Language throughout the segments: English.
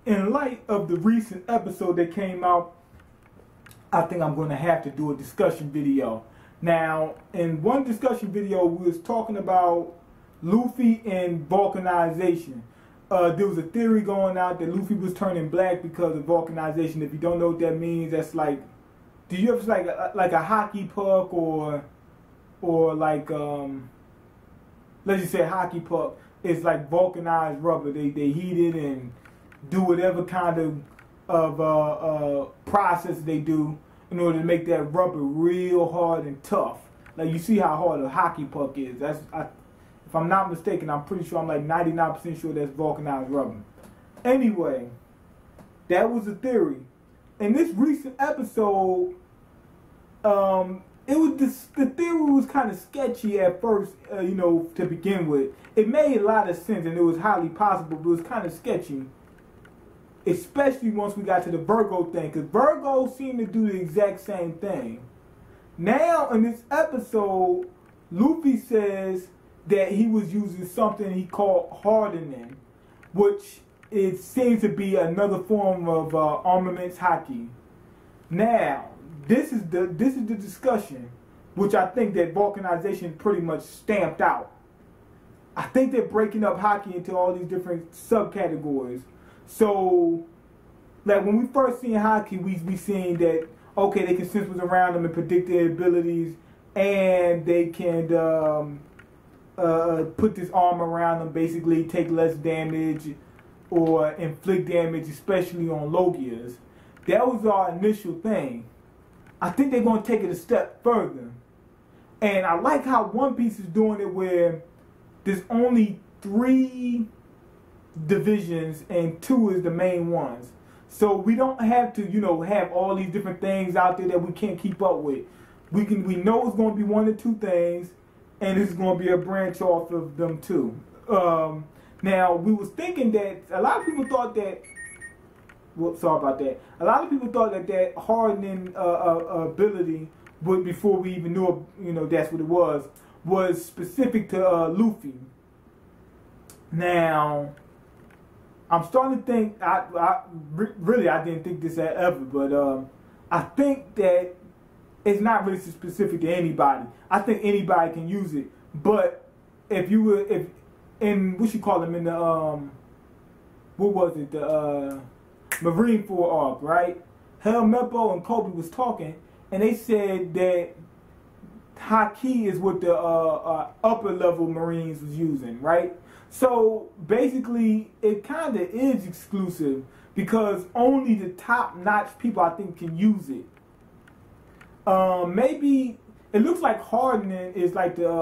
in light of the recent episode that came out, I think I'm going to have to do a discussion video. Now, in one discussion video, we was talking about Luffy and vulcanization. There was a theory going out that Luffy was turning black because of vulcanization. If you don't know what that means, that's like, do you ever like a hockey puck or like let's just say hockey puck? It's like vulcanized rubber. They heat it and do whatever kind of process they do in order to make that rubber real hard and tough. Like you see how hard a hockey puck is. If I'm not mistaken, I'm pretty sure I'm like 99% sure that's vulcanized rubber. Anyway, that was the theory. In this recent episode, the theory was kind of sketchy at first, to begin with. It made a lot of sense and it was highly possible, but it was kind of sketchy. Especially once we got to the Virgo thing, because Virgo seemed to do the exact same thing. Now, in this episode, Luffy says that he was using something he called hardening, which it seems to be another form of armaments haki. Now, this is the discussion, which I think that vulcanization pretty much stamped out. I think they're breaking up haki into all these different subcategories. So, like when we first seen haki, we seen that okay, they can sense what's around them and predict their abilities, and they can put this arm around them, basically take less damage or inflict damage, especially on Logias. That was our initial thing. I think they're going to take it a step further. And I like how One Piece is doing it where there's only 3 divisions and 2 is the main ones. So we don't have to, have all these different things out there that we can't keep up with. We know it's going to be 1 or 2 things, and it's going to be a branch off of them too. Now, we was thinking that a lot of people thought that, well, sorry about that. A lot of people thought that hardening ability, but before we even knew, that's what it was specific to Luffy. Now, I'm starting to think, really I didn't think this ever, but I think that it's not really specific to anybody. I think anybody can use it, but if in what you call them in the what was it, the Marine 4 arc, right? Helmeppo and Kobe was talking, and they said that Haki is what the upper level Marines was using, right? So basically, it kind of is exclusive because only the top-notch people, I think, can use it. Maybe it looks like hardening is like the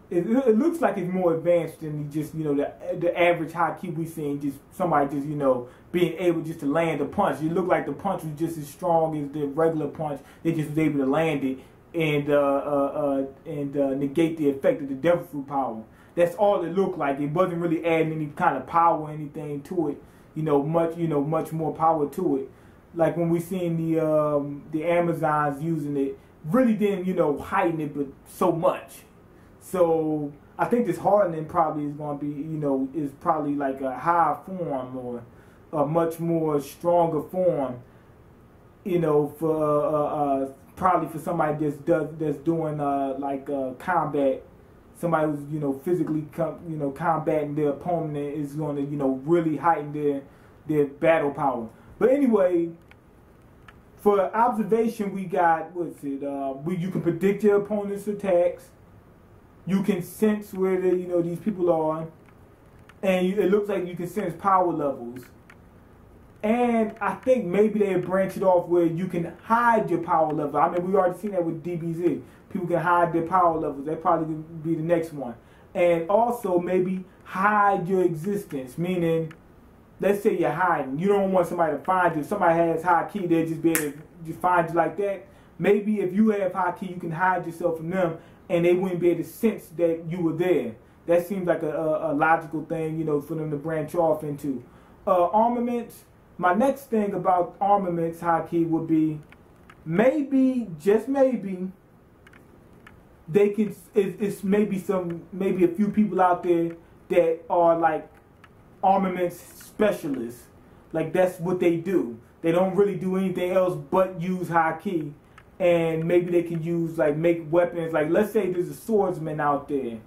it looks like it's more advanced than just the average haki we seen, just somebody just being able just to land a punch. It looked like the punch was just as strong as the regular punch. They just was able to land it and negate the effect of the devil fruit power. That's all it looked like. It wasn't really adding any kind of power or anything to it. Much more power to it. Like when we seen the Amazons using it, really didn't heighten it, but so much. So I think this hardening probably is going to be is probably like a higher form or a much more stronger form. For probably for somebody that's doing combat. Somebody who's physically combating their opponent is going to really heighten their battle power. But anyway, for observation, we got you can predict your opponent's attacks. You can sense where these people are, and it looks like you can sense power levels. And I think maybe they branch it off where you can hide your power level. I mean, we already seen that with DBZ. People can hide their power levels. That probably could be the next one. And also maybe hide your existence, meaning, let's say you're hiding. You don't want somebody to find you. If somebody has haki, they'll just be able to just find you like that. Maybe if you have haki, you can hide yourself from them, and they wouldn't be able to sense that you were there. That seems like a logical thing, for them to branch off into. Armaments. My next thing about armaments haki would be maybe, just maybe, they can. It's maybe a few people out there that are like armaments specialists. Like, that's what they do. They don't really do anything else but use Haki. And maybe they can use, like, make weapons. Like, let's say there's a swordsman out there,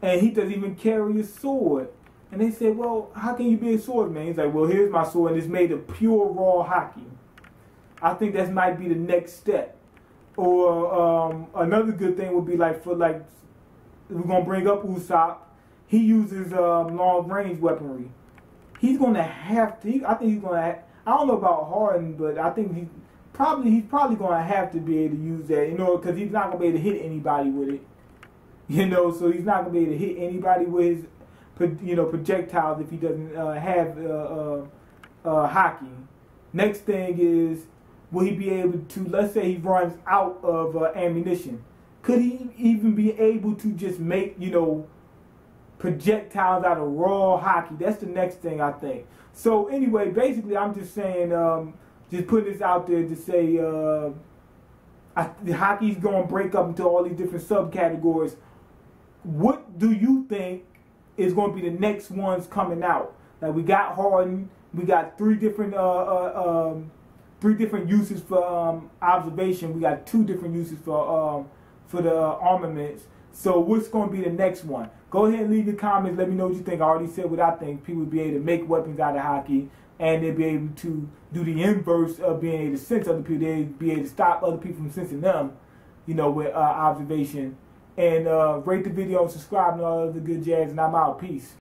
and he doesn't even carry a sword. And they say, well, how can you be a swordsman? He's like, well, here's my sword, and it's made of pure raw Haki. I think that might be the next step. Or another good thing would be, like, for, like, we're going to bring up Usopp. He uses long-range weaponry. He's going to have to, I think he's going to, I don't know about Hardening, but I think he's probably going to have to be able to use that, you know, because he's not going to be able to hit anybody with it. You know, so he's not going to be able to hit anybody with his, you know, projectiles if he doesn't have Haki. Next thing is, will he be able to, let's say he runs out of ammunition. Could he even be able to just make, you know, projectiles out of raw Haki? That's the next thing, I think. So anyway, basically I'm just saying, just putting this out there to say the Haki's going to break up into all these different subcategories. What do you think is going to be the next ones coming out? Like, we got Hardening, we got three different uses for observation. We got 2 different uses for the armaments. So what's going to be the next one? Go ahead and leave your comments. Let me know what you think. I already said what I think. People will be able to make weapons out of Haki, and they'll be able to do the inverse of being able to sense other people. They'll be able to stop other people from sensing them, you know, with observation. And rate the video and subscribe and all other good jazz. And I'm out. Peace.